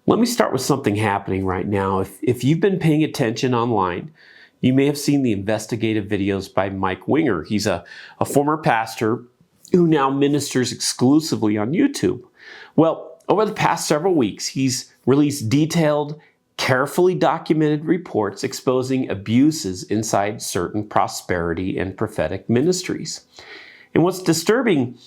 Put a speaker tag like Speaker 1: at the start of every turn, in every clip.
Speaker 1: Let me start with something happening right now. If you've been paying attention online, you may have seen the investigative videos by Mike Winger. He's a former pastor who now ministers exclusively on YouTube. Well, over the past several weeks, he's released detailed, carefully documented reports exposing abuses inside certain prosperity and prophetic ministries. And what's disturbing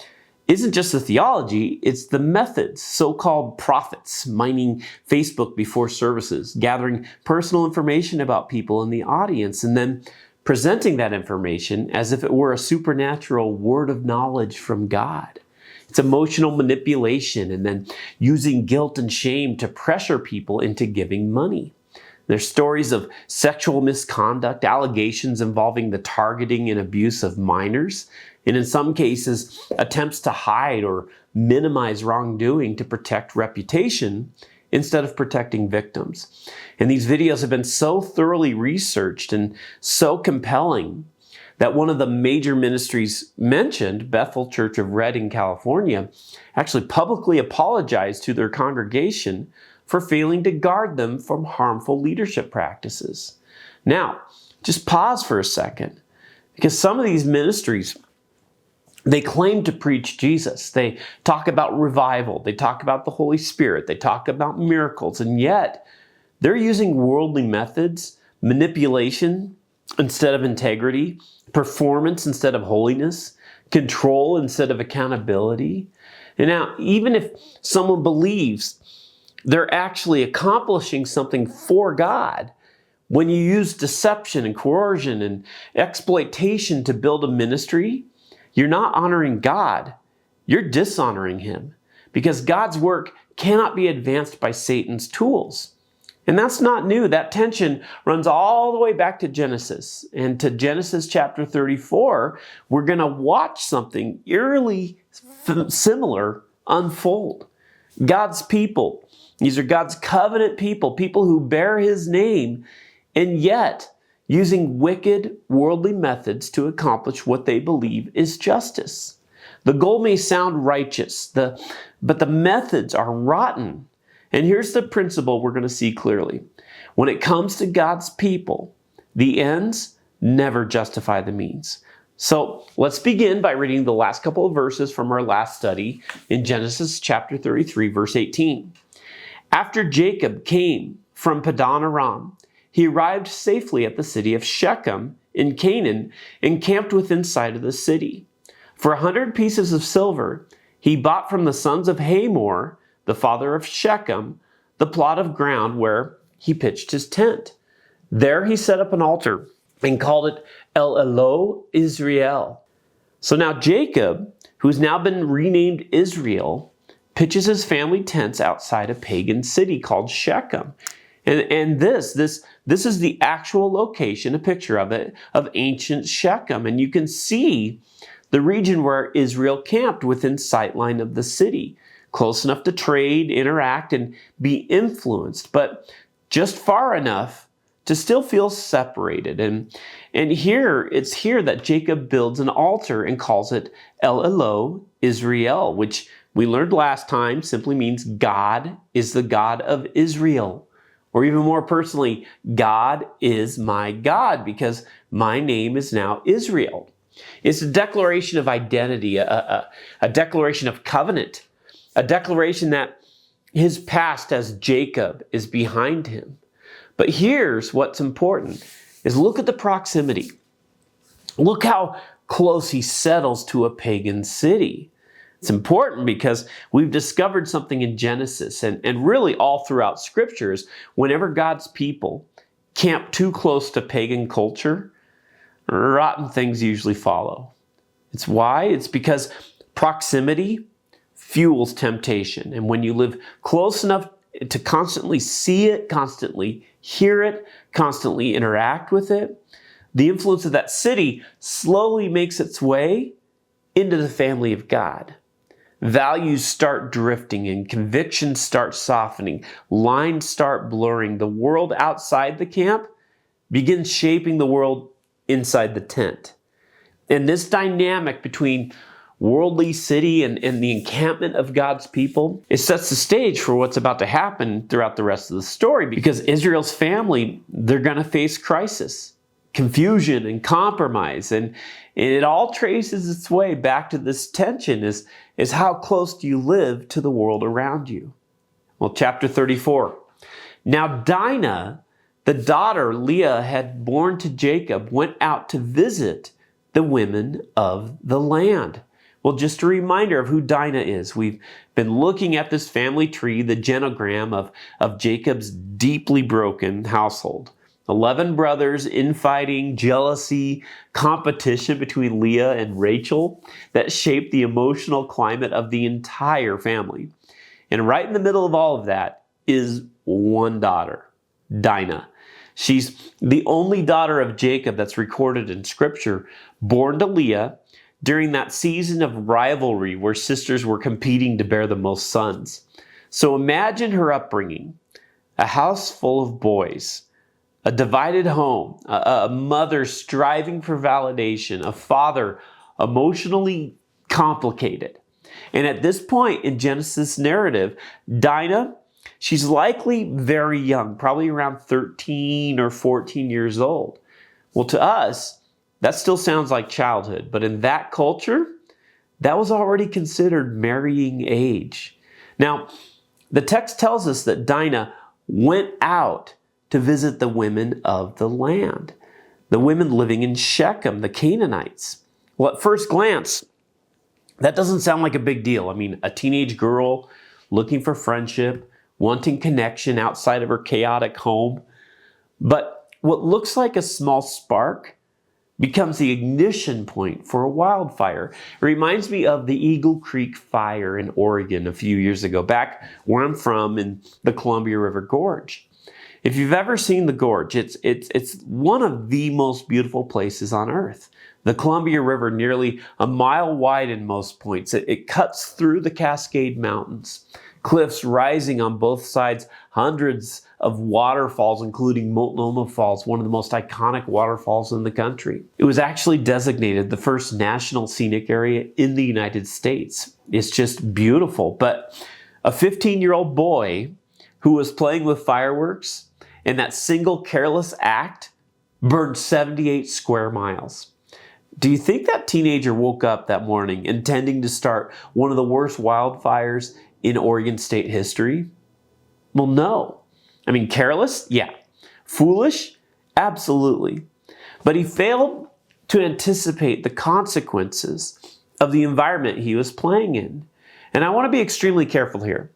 Speaker 1: isn't just the theology, it's the methods. So-called prophets mining Facebook before services, gathering personal information about people in the audience, and then presenting that information as if it were a supernatural word of knowledge from God. It's emotional manipulation and then using guilt and shame to pressure people into giving money. There's stories of sexual misconduct, allegations involving the targeting and abuse of minors, and in some cases, attempts to hide or minimize wrongdoing to protect reputation instead of protecting victims. And these videos have been so thoroughly researched and so compelling that one of the major ministries mentioned, Bethel Church of Redding, California, actually publicly apologized to their congregation for failing to guard them from harmful leadership practices. Now, just pause for a second, because some of these ministries, they claim to preach Jesus. They talk about revival. They talk about the Holy Spirit. They talk about miracles. And yet, they're using worldly methods, manipulation instead of integrity, performance instead of holiness, control instead of accountability. And now, even if someone believes they're actually accomplishing something for God, when you use deception and coercion and exploitation to build a ministry, you're not honoring God, you're dishonoring Him, because God's work cannot be advanced by Satan's tools. And that's not new. That tension runs all the way back to Genesis. And to Genesis chapter 34, we're going to watch something eerily similar unfold. God's people, these are God's covenant people, people who bear His name, and yet using wicked, worldly methods to accomplish what they believe is justice. The goal may sound righteous, but the methods are rotten. And here's the principle we're going to see clearly. When it comes to God's people, the ends never justify the means. So let's begin by reading the last couple of verses from our last study in Genesis chapter 33, verse 18. After Jacob came from Padan Aram, he arrived safely at the city of Shechem in Canaan and camped within sight of the city. For 100 pieces of silver, he bought from the sons of Hamor, the father of Shechem, the plot of ground where he pitched his tent. There he set up an altar and called it El Elo Israel. So now Jacob, who's now been renamed Israel, pitches his family tents outside a pagan city called Shechem. And this is the actual location, a picture of it, of ancient Shechem. And you can see the region where Israel camped within sightline of the city, close enough to trade, interact, and be influenced, but just far enough to still feel separated. And it's here that Jacob builds an altar and calls it El Elo Israel, which we learned last time simply means God is the God of Israel. Or even more personally, God is my God, because my name is now Israel. It's a declaration of identity, a declaration of covenant, a declaration that his past as Jacob is behind him. But here's what's important, is look at the proximity. Look how close he settles to a pagan city. It's important because we've discovered something in Genesis and really all throughout scriptures. Whenever God's people camp too close to pagan culture, rotten things usually follow. It's why? It's because proximity fuels temptation. And when you live close enough to constantly see it, constantly hear it, constantly interact with it, the influence of that city slowly makes its way into the family of God. Values start drifting and convictions start softening. Lines start blurring. The world outside the camp begins shaping the world inside the tent. And this dynamic between worldly city and the encampment of God's people, it sets the stage for what's about to happen throughout the rest of the story, because Israel's family, they're going to face crisis, confusion, and compromise. And it all traces its way back to this tension is how close do you live to the world around you? Well, chapter 34. Now Dinah, the daughter Leah had born to Jacob, went out to visit the women of the land. Well, just a reminder of who Dinah is. We've been looking at this family tree, the genogram of Jacob's deeply broken household. 11 brothers, infighting, jealousy, competition between Leah and Rachel that shaped the emotional climate of the entire family. And right in the middle of all of that is one daughter, Dinah. She's the only daughter of Jacob that's recorded in Scripture, born to Leah during that season of rivalry where sisters were competing to bear the most sons. So imagine her upbringing: a house full of boys, a divided home, a mother striving for validation, a father emotionally complicated. And at this point in Genesis narrative, Dinah, she's likely very young, probably around 13 or 14 years old. Well, to us, that still sounds like childhood, but in that culture, that was already considered marrying age. Now, the text tells us that Dinah went out to visit the women of the land, the women living in Shechem, the Canaanites. Well, at first glance, that doesn't sound like a big deal. I mean, a teenage girl looking for friendship, wanting connection outside of her chaotic home. But what looks like a small spark becomes the ignition point for a wildfire. It reminds me of the Eagle Creek fire in Oregon a few years ago, back where I'm from in the Columbia River Gorge. If you've ever seen the gorge, it's one of the most beautiful places on earth. The Columbia River, nearly a mile wide in most points, it cuts through the Cascade Mountains, cliffs rising on both sides, hundreds of waterfalls, including Multnomah Falls, one of the most iconic waterfalls in the country. It was actually designated the first national scenic area in the United States. It's just beautiful. But a 15-year-old boy who was playing with fireworks, and that single careless act burned 78 square miles. Do you think that teenager woke up that morning intending to start one of the worst wildfires in Oregon state history? Well, no. I mean, careless? Yeah. Foolish? Absolutely. But he failed to anticipate the consequences of the environment he was playing in. And I want to be extremely careful here,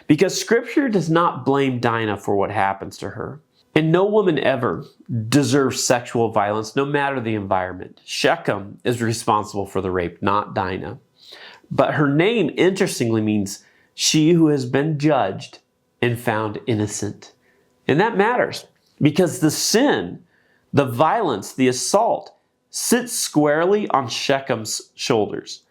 Speaker 1: because Scripture does not blame Dinah for what happens to her. And no woman ever deserves sexual violence, no matter the environment. Shechem is responsible for the rape, not Dinah. But her name, interestingly, means she who has been judged and found innocent. And that matters, because the sin, the violence, the assault sits squarely on Shechem's shoulders.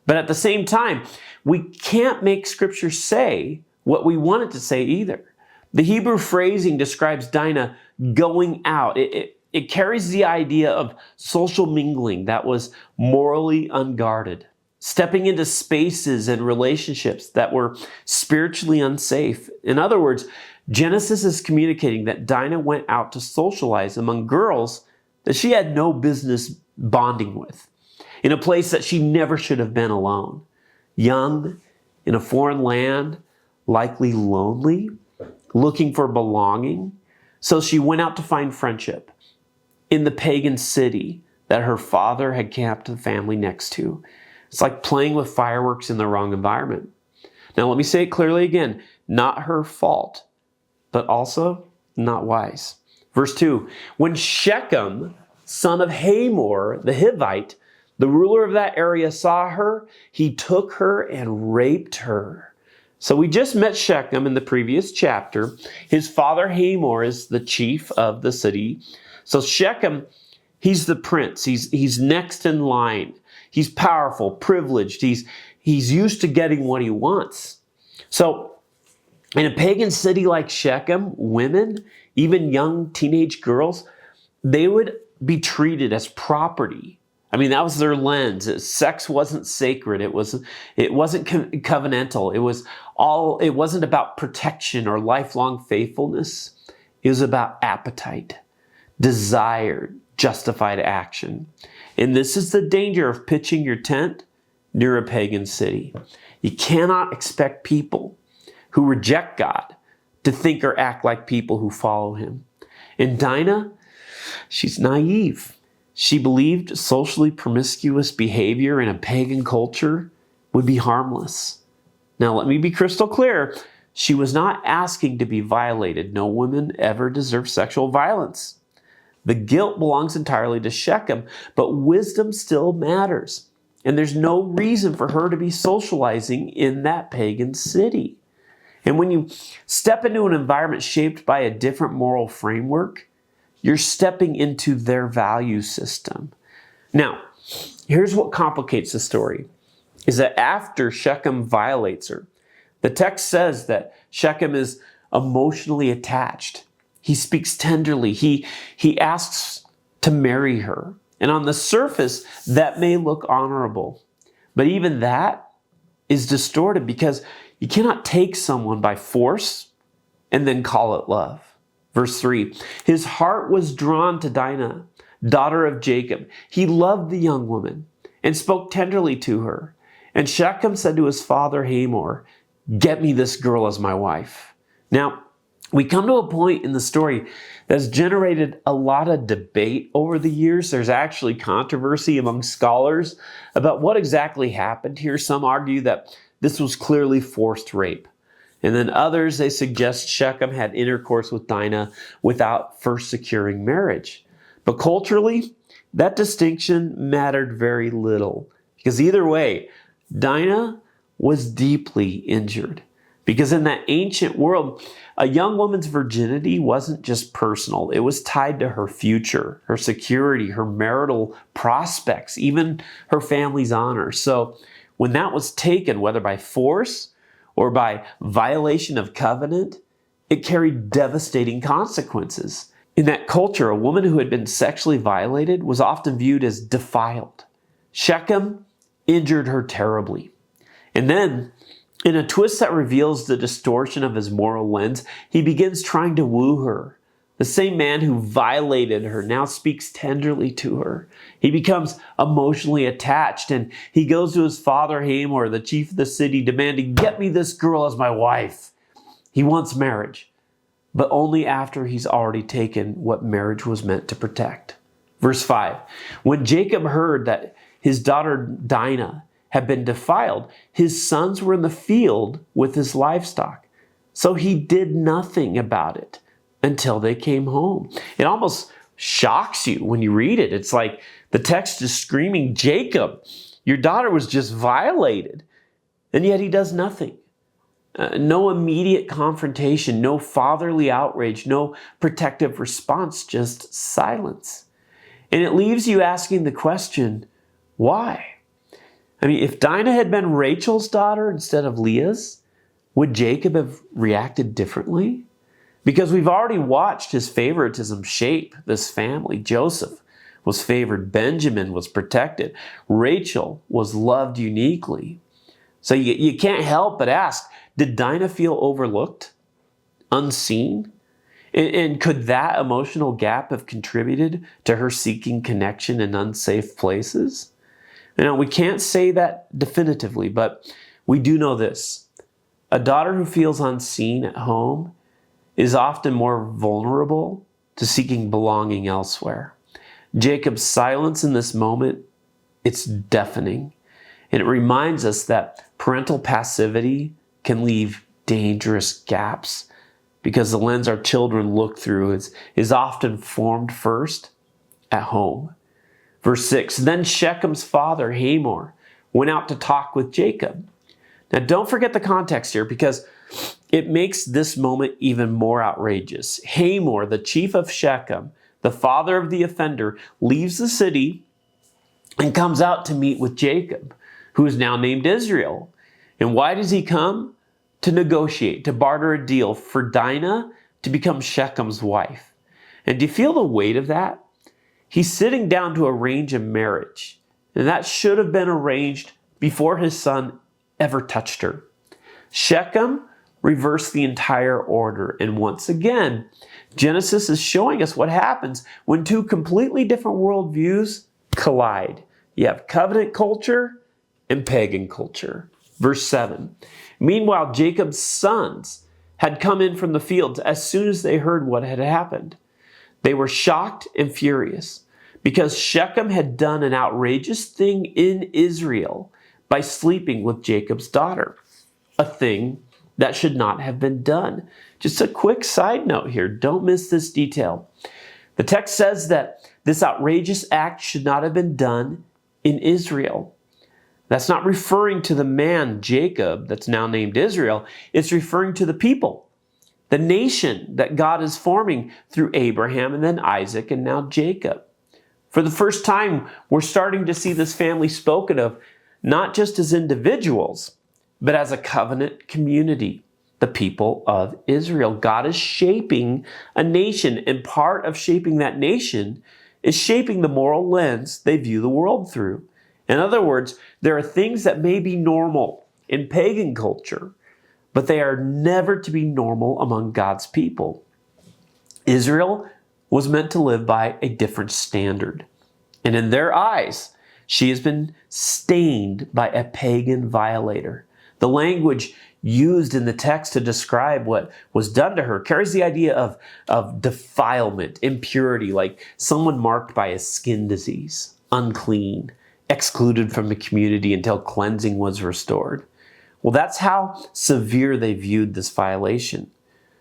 Speaker 1: But at the same time, we can't make Scripture say what we want it to say either. The Hebrew phrasing describes Dinah going out. It carries the idea of social mingling that was morally unguarded, stepping into spaces and relationships that were spiritually unsafe. In other words, Genesis is communicating that Dinah went out to socialize among girls that she had no business bonding with, in a place that she never should have been alone. Young, in a foreign land, likely lonely, looking for belonging. So she went out to find friendship in the pagan city that her father had camped the family next to. It's like playing with fireworks in the wrong environment. Now, let me say it clearly again, not her fault, but also not wise. Verse 2, when Shechem, son of Hamor, the Hivite, the ruler of that area, saw her, he took her and raped her. So we just met Shechem in the previous chapter. His father Hamor is the chief of the city. So Shechem, he's the prince. He's next in line. He's powerful, privileged. He's used to getting what he wants. So in a pagan city like Shechem, women, even young teenage girls, they would be treated as property. I mean, that was their lens. Sex wasn't sacred. It wasn't covenantal. It wasn't about protection or lifelong faithfulness. It was about appetite, desire, justified action. And this is the danger of pitching your tent near a pagan city. You cannot expect people who reject God to think or act like people who follow him. And Dinah, she's naive. She believed socially promiscuous behavior in a pagan culture would be harmless. Now, let me be crystal clear. She was not asking to be violated. No woman ever deserves sexual violence. The guilt belongs entirely to Shechem, but wisdom still matters. And there's no reason for her to be socializing in that pagan city. And when you step into an environment shaped by a different moral framework, you're stepping into their value system. Now, here's what complicates the story, is that after Shechem violates her, the text says that Shechem is emotionally attached. He speaks tenderly. He asks to marry her. And on the surface, that may look honorable. But even that is distorted because you cannot take someone by force and then call it love. Verse 3, his heart was drawn to Dinah, daughter of Jacob. He loved the young woman and spoke tenderly to her. And Shechem said to his father Hamor, get me this girl as my wife. Now, we come to a point in the story that's generated a lot of debate over the years. There's actually controversy among scholars about what exactly happened here. Some argue that this was clearly forced rape. And then others, they suggest Shechem had intercourse with Dinah without first securing marriage. But culturally, that distinction mattered very little. Because either way, Dinah was deeply injured. Because in that ancient world, a young woman's virginity wasn't just personal. It was tied to her future, her security, her marital prospects, even her family's honor. So when that was taken, whether by force or by violation of covenant, it carried devastating consequences. In that culture, a woman who had been sexually violated was often viewed as defiled. Shechem injured her terribly. And then, in a twist that reveals the distortion of his moral lens, he begins trying to woo her. The same man who violated her now speaks tenderly to her. He becomes emotionally attached, and he goes to his father Hamor, the chief of the city, demanding, get me this girl as my wife. He wants marriage, but only after he's already taken what marriage was meant to protect. Verse 5, when Jacob heard that his daughter Dinah had been defiled, his sons were in the field with his livestock. So he did nothing about it until they came home. It almost shocks you when you read it. It's like the text is screaming, Jacob, your daughter was just violated. And yet he does nothing. No immediate confrontation, no fatherly outrage, no protective response, just silence. And it leaves you asking the question, why? I mean, if Dinah had been Rachel's daughter instead of Leah's, would Jacob have reacted differently? Because we've already watched his favoritism shape this family. Joseph was favored. Benjamin was protected. Rachel was loved uniquely. So you can't help but ask, did Dinah feel overlooked, unseen? And could that emotional gap have contributed to her seeking connection in unsafe places? Now, we can't say that definitively, but we do know this. A daughter who feels unseen at home is often more vulnerable to seeking belonging elsewhere. Jacob's silence in this moment, it's deafening. And it reminds us that parental passivity can leave dangerous gaps because the lens our children look through is often formed first at home. Verse 6, then Shechem's father, Hamor, went out to talk with Jacob. Now, don't forget the context here because it makes this moment even more outrageous. Hamor, the chief of Shechem, the father of the offender, leaves the city and comes out to meet with Jacob, who is now named Israel. And why does he come? To negotiate, to barter a deal for Dinah to become Shechem's wife. And do you feel the weight of that? He's sitting down to arrange a marriage. And that should have been arranged before his son ever touched her. Shechem reversed the entire order. And once again, Genesis is showing us what happens when two completely different worldviews collide. You have covenant culture and pagan culture. Verse 7. Meanwhile, Jacob's sons had come in from the fields as soon as they heard what had happened. They were shocked and furious because Shechem had done an outrageous thing in Israel by sleeping with Jacob's daughter, a thing that should not have been done. Just a quick side note here, don't miss this detail. The text says that this outrageous act should not have been done in Israel. That's not referring to the man, Jacob, that's now named Israel. It's referring to the people, the nation that God is forming through Abraham and then Isaac and now Jacob. For the first time, we're starting to see this family spoken of not just as individuals, but as a covenant community, the people of Israel. God is shaping a nation, and part of shaping that nation is shaping the moral lens they view the world through. In other words, there are things that may be normal in pagan culture, but they are never to be normal among God's people. Israel was meant to live by a different standard. And in their eyes, she has been stained by a pagan violator. The language used in the text to describe what was done to her carries the idea of defilement, impurity, like someone marked by a skin disease, unclean, excluded from the community until cleansing was restored. Well, that's how severe they viewed this violation.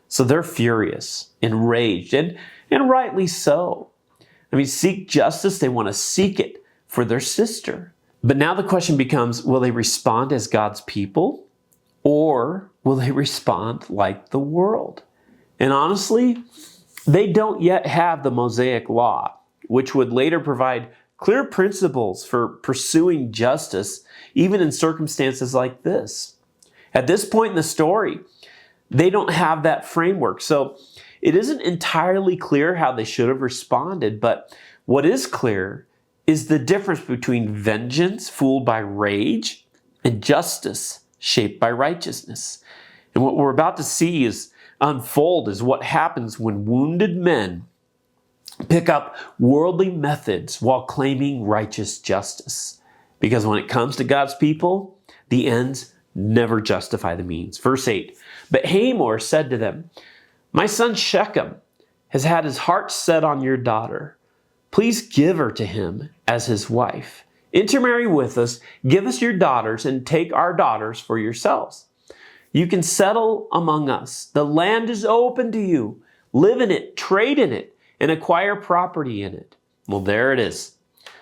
Speaker 1: So they're furious, enraged, and rightly so. I mean, seek justice, they want to seek it for their sister. But now the question becomes, will they respond as God's people, or will they respond like the world? And honestly, they don't yet have the Mosaic law, which would later provide clear principles for pursuing justice, even in circumstances like this. At this point in the story, they don't have that framework. So it isn't entirely clear how they should have responded, but what is clear is the difference between vengeance fueled by rage and justice shaped by righteousness. And what we're about to see is unfold is what happens when wounded men pick up worldly methods while claiming righteous justice. Because when it comes to God's people, the ends never justify the means. Verse 8, but Hamor said to them, my son Shechem has had his heart set on your daughter. Please give her to him as his wife. Intermarry with us, give us your daughters, and take our daughters for yourselves. You can settle among us. The land is open to you. Live in it, trade in it, and acquire property in it. Well, there it is.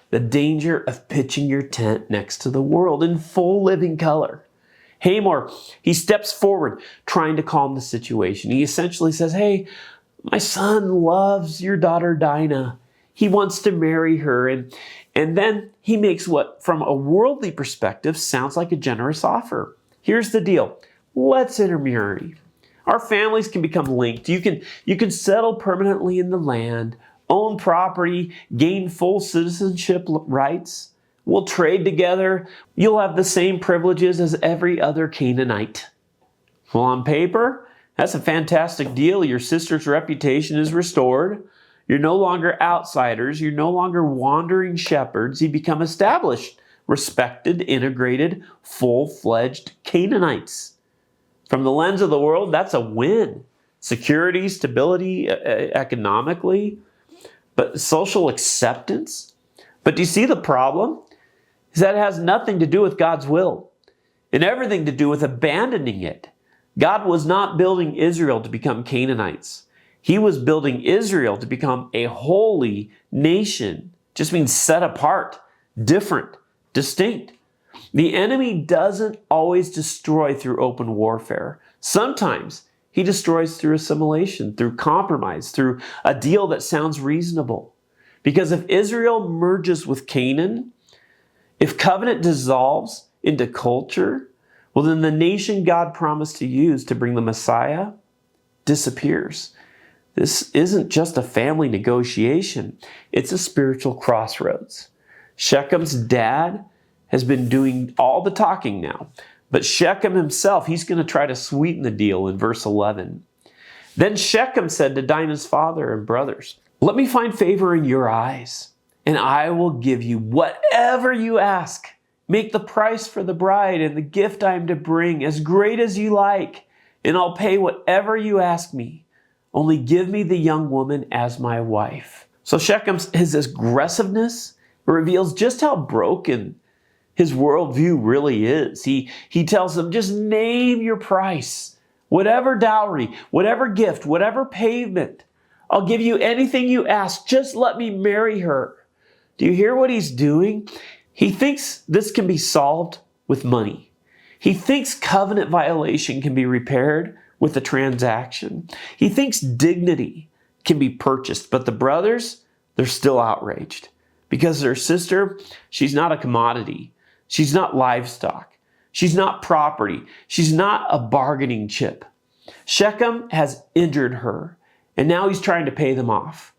Speaker 1: The danger of pitching your tent next to the world in full living color. Hamor, he steps forward trying to calm the situation. He essentially says, hey, my son loves your daughter Dinah. He wants to marry her. And then he makes what, from a worldly perspective, sounds like a generous offer. Here's the deal. Let's intermarry. Our families can become linked. You can settle permanently in the land, own property, gain full citizenship rights. We'll trade together. You'll have the same privileges as every other Canaanite. Well, on paper, that's a fantastic deal. Your sister's reputation is restored. You're no longer outsiders. You're no longer wandering shepherds. You become established, respected, integrated, full-fledged Canaanites. From the lens of the world, that's a win. Security, stability, economically, but social acceptance. But do you see the problem? Is that it has nothing to do with God's will and everything to do with abandoning it. God was not building Israel to become Canaanites. He was building Israel to become a holy nation. Just means set apart, different, distinct. The enemy doesn't always destroy through open warfare. Sometimes he destroys through assimilation, through compromise, through a deal that sounds reasonable. Because if Israel merges with Canaan, if covenant dissolves into culture, well, then the nation God promised to use to bring the Messiah disappears. This isn't just a family negotiation. It's a spiritual crossroads. Shechem's dad has been doing all the talking now. But Shechem himself, he's going to try to sweeten the deal in verse 11. Then Shechem said to Dinah's father and brothers, "Let me find favor in your eyes, and I will give you whatever you ask. Make the price for the bride and the gift I am to bring as great as you like, and I'll pay whatever you ask me. Only give me the young woman as my wife." So Shechem's his aggressiveness reveals just how broken his worldview really is. He tells them, just name your price. Whatever dowry, whatever gift, whatever payment, I'll give you anything you ask. Just let me marry her. Do you hear what he's doing? He thinks this can be solved with money. He thinks covenant violation can be repaired with a transaction. He thinks dignity can be purchased, but the brothers, they're still outraged because their sister, she's not a commodity. She's not livestock. She's not property. She's not a bargaining chip. Shechem has injured her, and now he's trying to pay them off.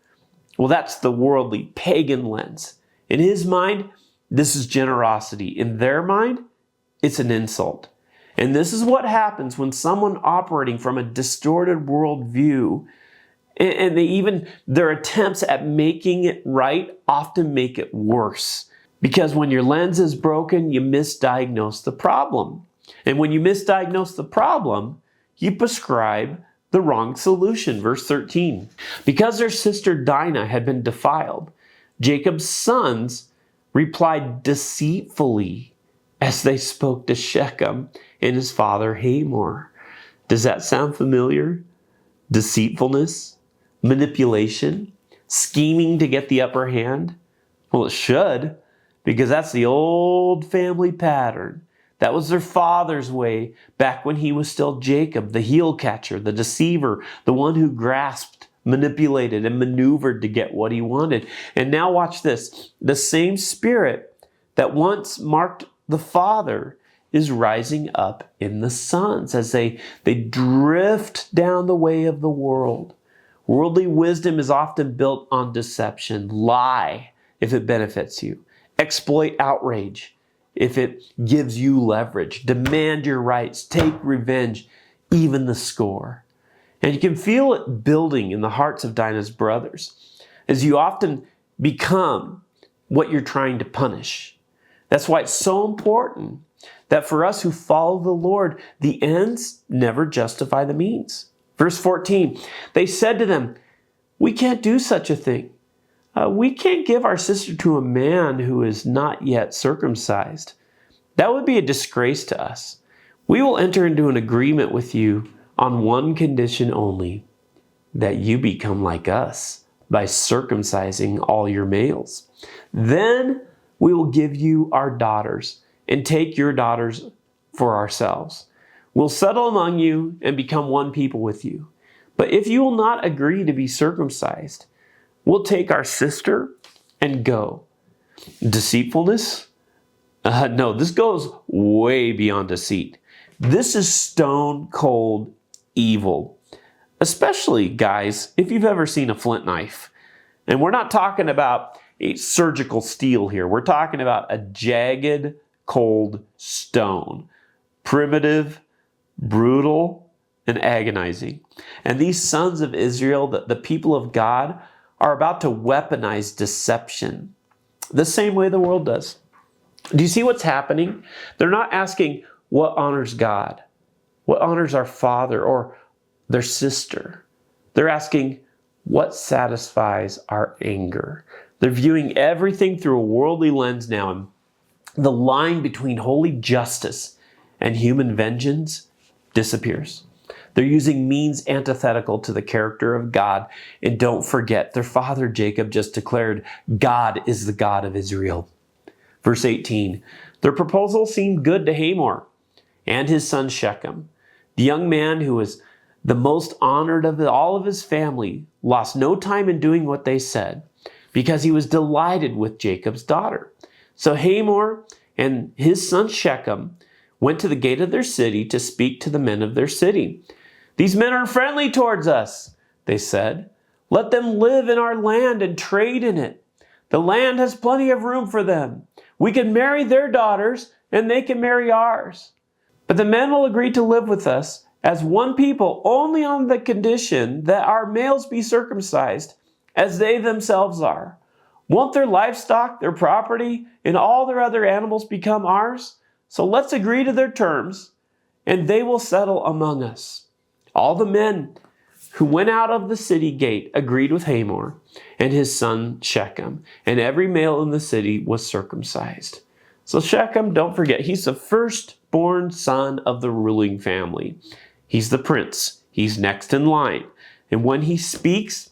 Speaker 1: Well, that's the worldly, pagan lens. In his mind, this is generosity. In their mind, it's an insult. And this is what happens when someone operating from a distorted worldview, and their attempts at making it right often make it worse. Because when your lens is broken, you misdiagnose the problem. And when you misdiagnose the problem, you prescribe the wrong solution. Verse 13. Because their sister Dinah had been defiled, Jacob's sons replied deceitfully as they spoke to Shechem and his father Hamor. Does that sound familiar? Deceitfulness, manipulation, scheming to get the upper hand? Well, it should, because that's the old family pattern. That was their father's way back when he was still Jacob, the heel catcher, the deceiver, the one who grasped, manipulated, and maneuvered to get what he wanted. And now watch this. The same spirit that once marked the father is rising up in the sons as they drift down the way of the world. Worldly wisdom is often built on deception. Lie if it benefits you. Exploit outrage if it gives you leverage. Demand your rights. Take revenge, even the score. And you can feel it building in the hearts of Dinah's brothers as you often become what you're trying to punish. That's why it's so important that for us who follow the Lord, the ends never justify the means. Verse 14, they said to them, "We can't do such a thing. We can't give our sister to a man who is not yet circumcised. That would be a disgrace to us. We will enter into an agreement with you on one condition only, that you become like us by circumcising all your males. Then we will give you our daughters and take your daughters for ourselves. We'll settle among you and become one people with you. But if you will not agree to be circumcised, we'll take our sister and go." Deceitfulness? No, this goes way beyond deceit. This is stone cold evil. Especially, guys, if you've ever seen a flint knife. And we're not talking about a surgical steel here. We're talking about a jagged, cold stone. Primitive, brutal, and agonizing. And these sons of Israel, the people of God, are about to weaponize deception the same way the world does. Do you see what's happening? They're not asking what honors God, what honors our father or their sister. They're asking what satisfies our anger. They're viewing everything through a worldly lens now, and the line between holy justice and human vengeance disappears. They're using means antithetical to the character of God. And don't forget, their father Jacob just declared, God is the God of Israel. Verse 18, their proposal seemed good to Hamor and his son Shechem. The young man who was the most honored of all of his family lost no time in doing what they said because he was delighted with Jacob's daughter. So Hamor and his son Shechem went to the gate of their city to speak to the men of their city. "These men are friendly towards us," they said. "Let them live in our land and trade in it. The land has plenty of room for them. We can marry their daughters, and they can marry ours. But the men will agree to live with us as one people only on the condition that our males be circumcised, as they themselves are. Won't their livestock, their property, and all their other animals become ours? So let's agree to their terms, and they will settle among us." All the men who went out of the city gate agreed with Hamor and his son Shechem, and every male in the city was circumcised. So Shechem, don't forget, he's the firstborn son of the ruling family. He's the prince. He's next in line. And when he speaks,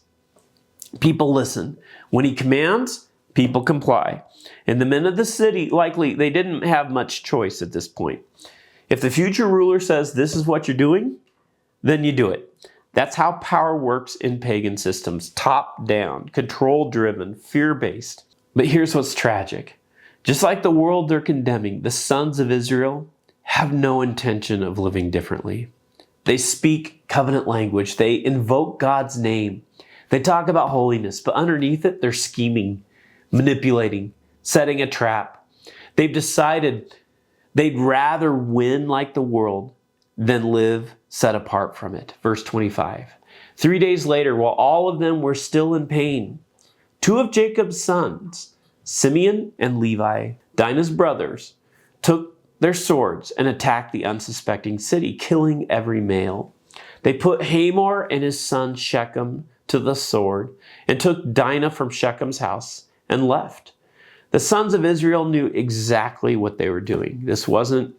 Speaker 1: people listen. When he commands, people comply. And the men of the city, likely, they didn't have much choice at this point. If the future ruler says, "This is what you're doing," then you do it. That's how power works in pagan systems. Top down, control driven, fear based. But here's what's tragic. Just like the world they're condemning, the sons of Israel have no intention of living differently. They speak covenant language. They invoke God's name. They talk about holiness, but underneath it, they're scheming, manipulating, setting a trap. They've decided they'd rather win like the world than live set apart from it. Verse 25. 3 days later, while all of them were still in pain, two of Jacob's sons, Simeon and Levi, Dinah's brothers, took their swords and attacked the unsuspecting city, killing every male. They put Hamor and his son Shechem to the sword and took Dinah from Shechem's house and left. The sons of Israel knew exactly what they were doing. This wasn't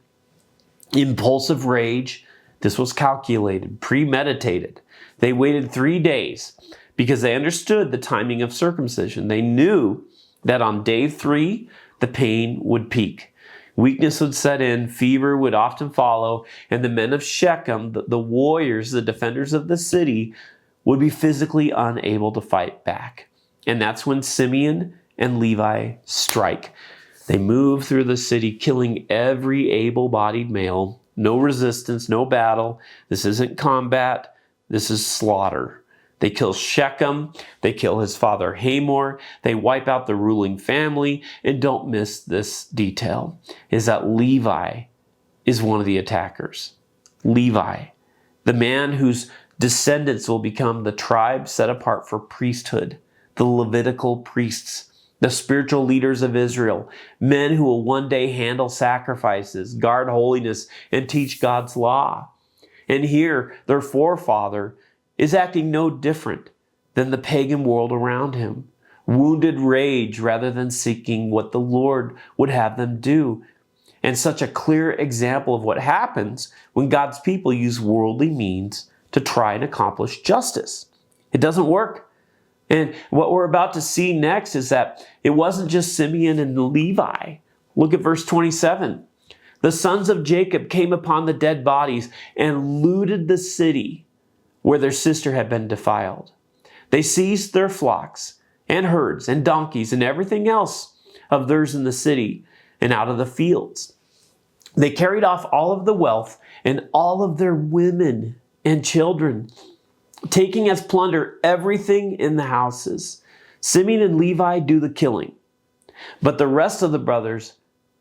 Speaker 1: impulsive rage. This was calculated, premeditated. They waited 3 days because they understood the timing of circumcision. They knew that on day 3, the pain would peak. Weakness would set in, fever would often follow, and the men of Shechem, the warriors, the defenders of the city, would be physically unable to fight back. And that's when Simeon and Levi strike. They move through the city, killing every able-bodied male. No resistance, no battle. This isn't combat. This is slaughter. They kill Shechem. They kill his father Hamor. They wipe out the ruling family. And don't miss this detail, is that Levi is one of the attackers. Levi, the man whose descendants will become the tribe set apart for priesthood, the Levitical priests, the spiritual leaders of Israel, men who will one day handle sacrifices, guard holiness, and teach God's law. And here, their forefather is acting no different than the pagan world around him. Wounded rage rather than seeking what the Lord would have them do. And such a clear example of what happens when God's people use worldly means to try and accomplish justice. It doesn't work. And what we're about to see next is that it wasn't just Simeon and Levi. Look at verse 27. The sons of Jacob came upon the dead bodies and looted the city where their sister had been defiled. They seized their flocks and herds and donkeys and everything else of theirs in the city and out of the fields. They carried off all of the wealth and all of their women and children, taking as plunder everything in the houses. Simeon and Levi do the killing, but the rest of the brothers,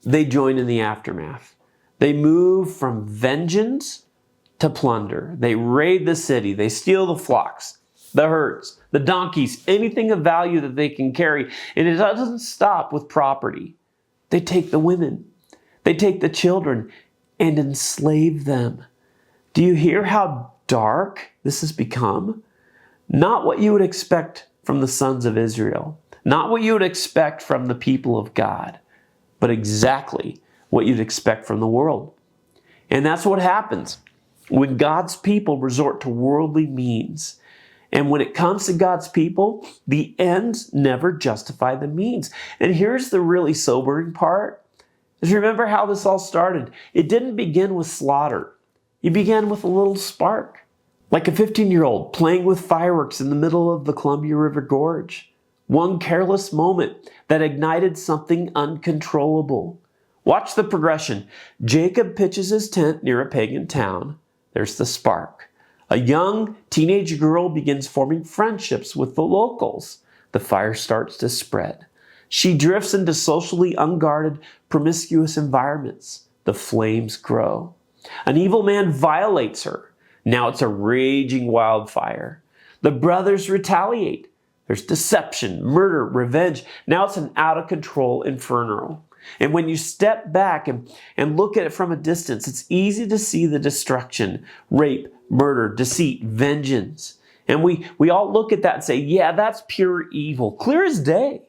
Speaker 1: they join in the aftermath. They move from vengeance to plunder. They raid the city. They steal the flocks, the herds, the donkeys, anything of value that they can carry. And it doesn't stop with property. They take the women. They take the children and enslave them. Do you hear how dark this has become? Not what you would expect from the sons of Israel. Not what you would expect from the people of God, but exactly what you'd expect from the world. And that's what happens when God's people resort to worldly means. And when it comes to God's people, the ends never justify the means. And here's the really sobering part, is remember how this all started. It didn't begin with slaughter. It began with a little spark, like a 15-year-old playing with fireworks in the middle of the Columbia River Gorge. One careless moment that ignited something uncontrollable. Watch the progression. Jacob pitches his tent near a pagan town. There's the spark. A young teenage girl begins forming friendships with the locals. The fire starts to spread. She drifts into socially unguarded, promiscuous environments. The flames grow. An evil man violates her. Now it's a raging wildfire. The brothers retaliate. There's deception, murder, revenge. Now it's an out-of-control inferno. And when you step back and look at it from a distance, it's easy to see the destruction, rape, murder, deceit, vengeance. And we all look at that and say, yeah, that's pure evil, clear as day.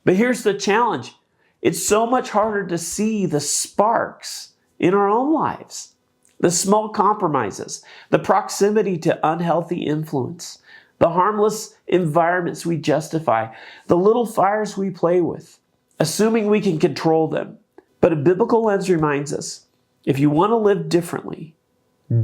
Speaker 1: But here's the challenge. It's so much harder to see the sparks in our own lives. The small compromises, the proximity to unhealthy influence, the harmless environments we justify, the little fires we play with, assuming we can control them. But a biblical lens reminds us, if you want to live differently,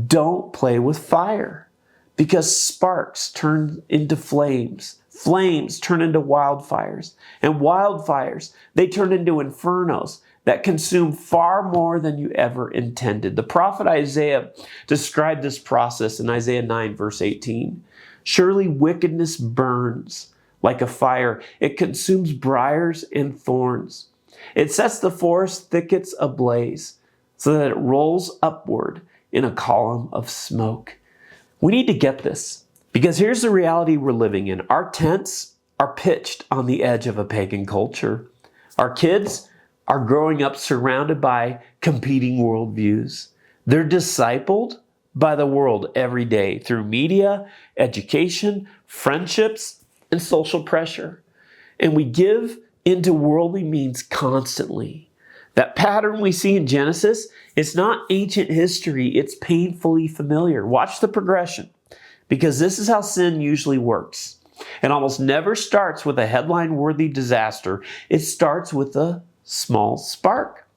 Speaker 1: don't play with fire, because sparks turn into flames. Flames turn into wildfires, and wildfires, they turn into infernos that consume far more than you ever intended. The prophet Isaiah described this process in Isaiah 9, verse 18. Surely wickedness burns like a fire. It consumes briars and thorns. It sets the forest thickets ablaze so that it rolls upward in a column of smoke. We need to get this, because here's the reality we're living in. Our tents are pitched on the edge of a pagan culture. Our kids are growing up surrounded by competing worldviews. They're discipled by the world every day through media, education, friendships, and social pressure. And we give into worldly means constantly. That pattern we see in Genesis, it's not ancient history, it's painfully familiar. Watch the progression, because this is how sin usually works. It almost never starts with a headline-worthy disaster. It starts with a small spark,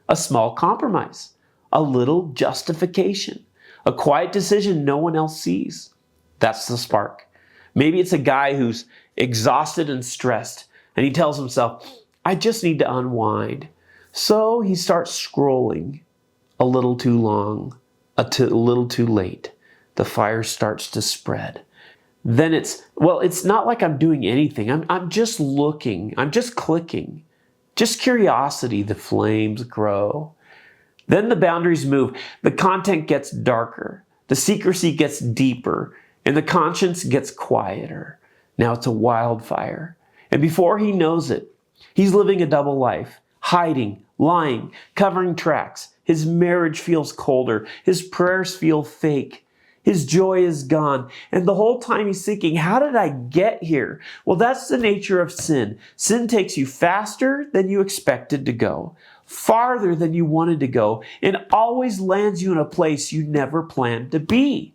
Speaker 1: a small compromise, a little justification, a quiet decision no one else sees. That's the spark. Maybe it's a guy who's exhausted and stressed, and he tells himself, I just need to unwind. So he starts scrolling a little too long, a little too late. The fire starts to spread. Then it's not like I'm doing anything. I'm just looking. I'm just clicking. Just curiosity. The flames grow. Then the boundaries move. The content gets darker. The secrecy gets deeper. And the conscience gets quieter. Now it's a wildfire. And before he knows it, he's living a double life. Hiding, lying, covering tracks. His marriage feels colder. His prayers feel fake. His joy is gone. And the whole time he's thinking, how did I get here? Well, that's the nature of sin. Sin takes you faster than you expected to go, farther than you wanted to go, and always lands you in a place you never planned to be.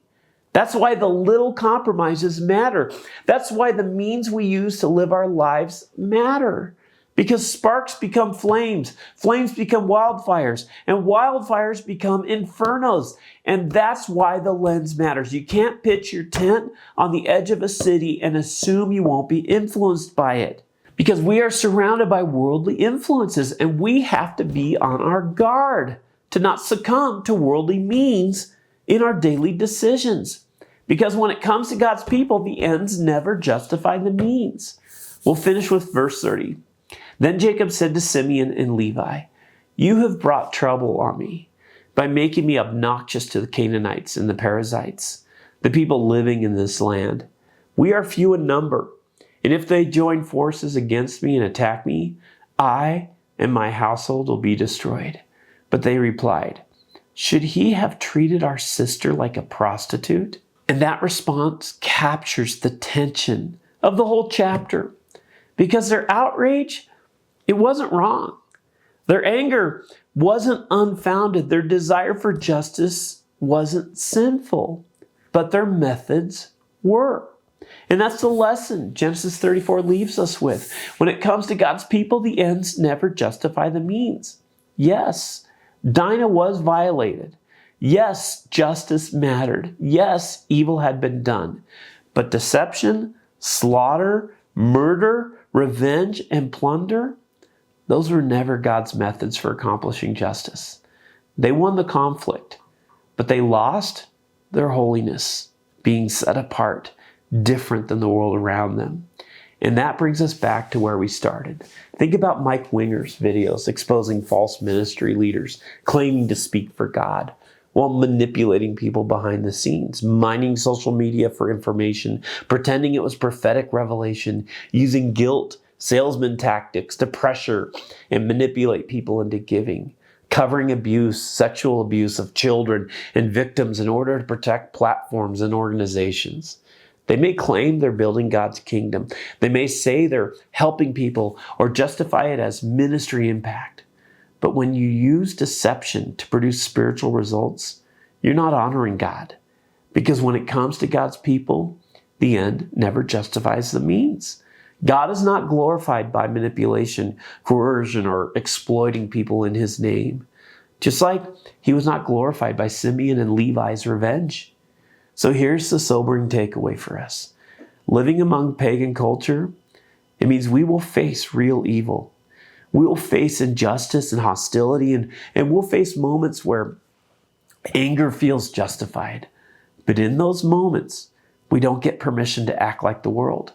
Speaker 1: That's why the little compromises matter. That's why the means we use to live our lives matter. Because sparks become flames, flames become wildfires, and wildfires become infernos. And that's why the lens matters. You can't pitch your tent on the edge of a city and assume you won't be influenced by it. Because we are surrounded by worldly influences, and we have to be on our guard to not succumb to worldly means in our daily decisions. Because when it comes to God's people, the ends never justify the means. We'll finish with verse 30. Then Jacob said to Simeon and Levi, you have brought trouble on me by making me obnoxious to the Canaanites and the Perizzites, the people living in this land. We are few in number, and if they join forces against me and attack me, I and my household will be destroyed. But they replied, should he have treated our sister like a prostitute? And that response captures the tension of the whole chapter, because their outrage, it wasn't wrong. Their anger wasn't unfounded. Their desire for justice wasn't sinful, but their methods were. And that's the lesson Genesis 34 leaves us with. When it comes to God's people, the ends never justify the means. Yes, Dinah was violated. Yes, justice mattered. Yes, evil had been done. But deception, slaughter, murder, revenge, and plunder, those were never God's methods for accomplishing justice. They won the conflict, but they lost their holiness, being set apart, different than the world around them. And that brings us back to where we started. Think about Mike Winger's videos exposing false ministry leaders claiming to speak for God while manipulating people behind the scenes, mining social media for information, pretending it was prophetic revelation, using guilt, salesman tactics to pressure and manipulate people into giving, covering abuse, sexual abuse of children and victims in order to protect platforms and organizations. They may claim they're building God's kingdom. They may say they're helping people or justify it as ministry impact. But when you use deception to produce spiritual results, you're not honoring God. Because when it comes to God's people, the end never justifies the means. God is not glorified by manipulation, coercion, or exploiting people in his name. Just like he was not glorified by Simeon and Levi's revenge. So here's the sobering takeaway for us. Living among pagan culture, it means we will face real evil. We will face injustice and hostility, and we'll face moments where anger feels justified. But in those moments, we don't get permission to act like the world,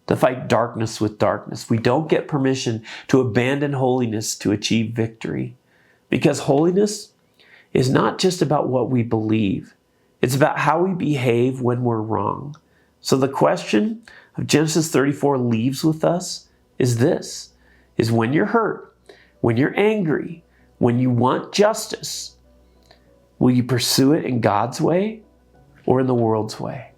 Speaker 1: to fight darkness with darkness. We don't get permission to abandon holiness to achieve victory. Because holiness is not just about what we believe. It's about how we behave when we're wrong. So the question of Genesis 34 leaves with us is this, is when you're hurt, when you're angry, when you want justice, will you pursue it in God's way or in the world's way?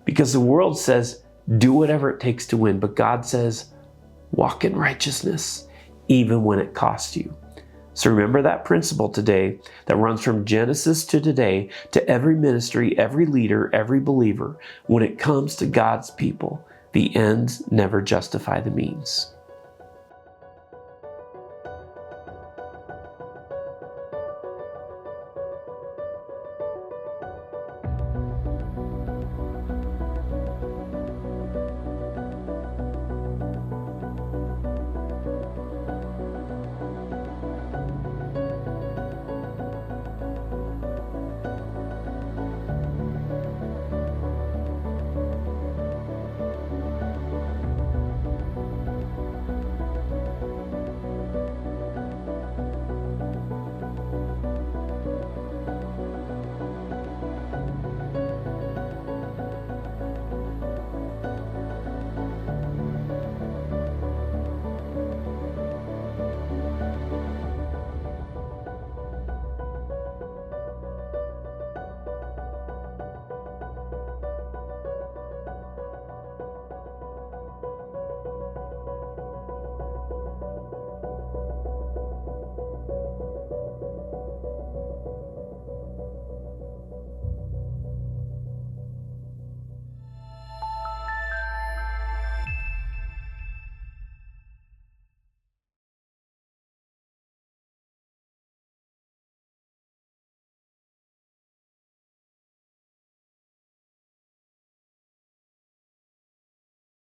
Speaker 1: Because the world says, do whatever it takes to win. But God says, walk in righteousness, even when it costs you. So remember that principle today that runs from Genesis to today to every ministry, every leader, every believer. When it comes to God's people, the ends never justify the means.